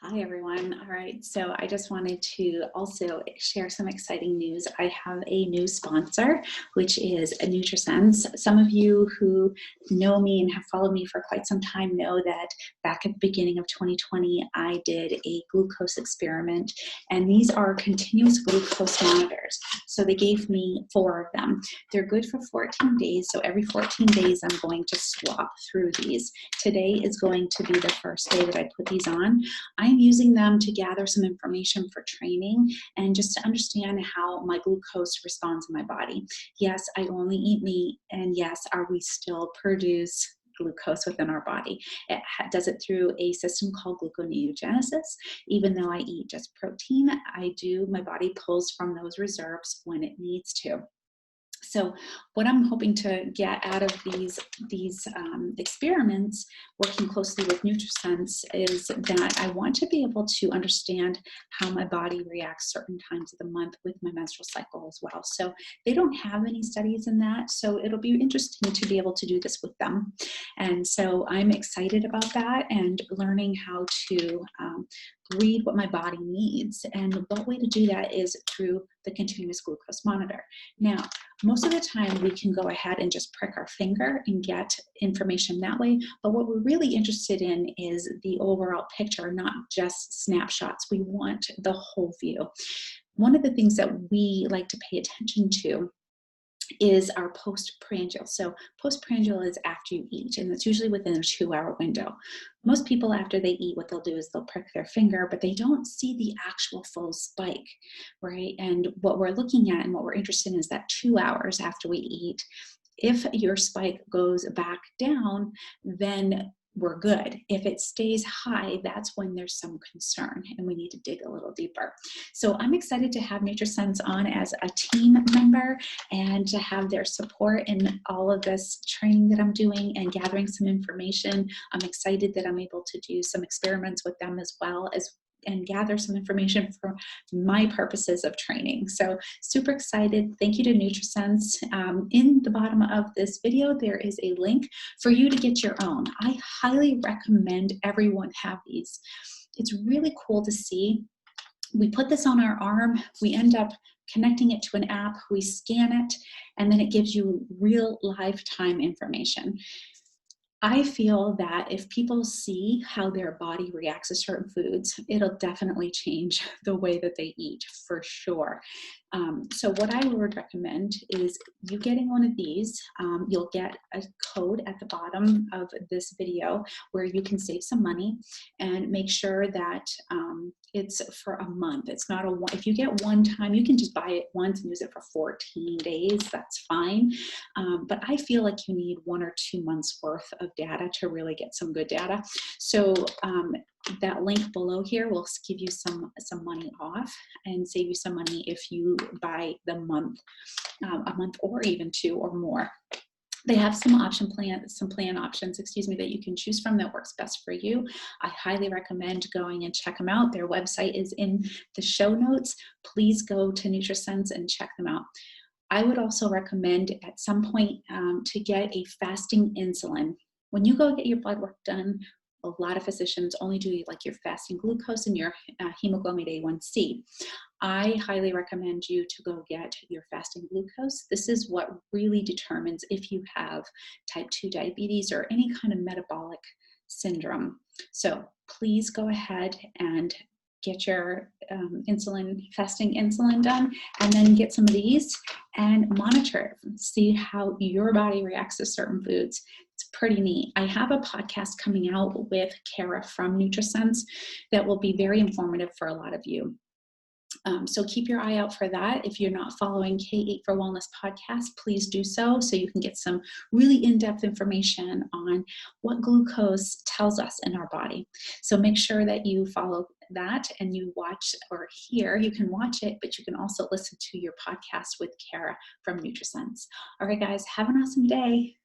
Hi, everyone. All right, so I just wanted to also share some exciting news. I have a new sponsor, which is NutriSense. Some of you who know me and have followed me for quite some time know that back at the beginning of 2020, I did a glucose experiment, and these are continuous glucose monitors. So they gave me 4 of them. They're good for 14 days, so every 14 days I'm going to swap through these. Today is going to be the first day that I put these on. I'm using them to gather some information for training and just to understand how my glucose responds in my body. Yes, I only eat meat, and yes, we still produce glucose within our body. It does it through a system called gluconeogenesis. Even though I eat just protein, my body pulls from those reserves when it needs to. So what I'm hoping to get out of these experiments, working closely with NutriSense, is that I want to be able to understand how my body reacts certain times of the month with my menstrual cycle as well. So they don't have any studies in that, so it'll be interesting to be able to do this with them. And so I'm excited about that and learning how to read what my body needs. And the way to do that is through the continuous glucose monitor. Now, most of the time we can go ahead and just prick our finger and get information that way, but what we're really interested in is the overall picture, not just snapshots. We want the whole view. One of the things that we like to pay attention to is our postprandial. So postprandial is after you eat, and that's usually within a 2-hour window. Most people, after they eat, what they'll do is they'll prick their finger, but they don't see the actual full spike, right? And what we're looking at and what we're interested in is that 2 hours after we eat. If your spike goes back down, then we're good. If it stays high, that's when there's some concern and we need to dig a little deeper. So I'm excited to have NutriSense on as a team member and to have their support in all of this training that I'm doing and gathering some information. I'm excited that I'm able to do some experiments with them as well as and gather some information for my purposes of training. So super excited. Thank you to NutriSense. In the bottom of this video, there is a link for you to get your own. I highly recommend everyone have these. It's really cool to see. We put this on our arm, we end up connecting it to an app, we scan it, and then it gives you real lifetime information. I feel that if people see how their body reacts to certain foods, it'll definitely change the way that they eat, for sure. So what I would recommend is you getting one of these. You'll get a code at the bottom of this video where you can save some money, and make sure that it's for a month. It's not if you get one time, you can just buy it once and use it for 14 days. That's fine. But I feel like you need 1 or 2 months worth of data to really get some good data. So that link below here will give you some money off and save you some money if you buy the month, a month or even 2 or more. They have some plan options, that you can choose from that works best for you. I highly recommend going and check them out. Their website is in the show notes. Please go to NutriSense and check them out. I would also recommend at some point to get a fasting insulin. When you go get your blood work done, a lot of physicians only do like your fasting glucose and your hemoglobin A1C. I highly recommend you to go get your fasting glucose. This is what really determines if you have type 2 diabetes or any kind of metabolic syndrome. So please go ahead and get your fasting insulin done, and then get some of these and monitor it. See how your body reacts to certain foods. It's pretty neat. I have a podcast coming out with Kara from NutriSense that will be very informative for a lot of you. So keep your eye out for that. If you're not following K8 for Wellness podcast, please do so you can get some really in-depth information on what glucose tells us in our body. So make sure that you follow that and you watch or hear. You can watch it, but you can also listen to your podcast with Kara from NutriSense. All right, guys, have an awesome day.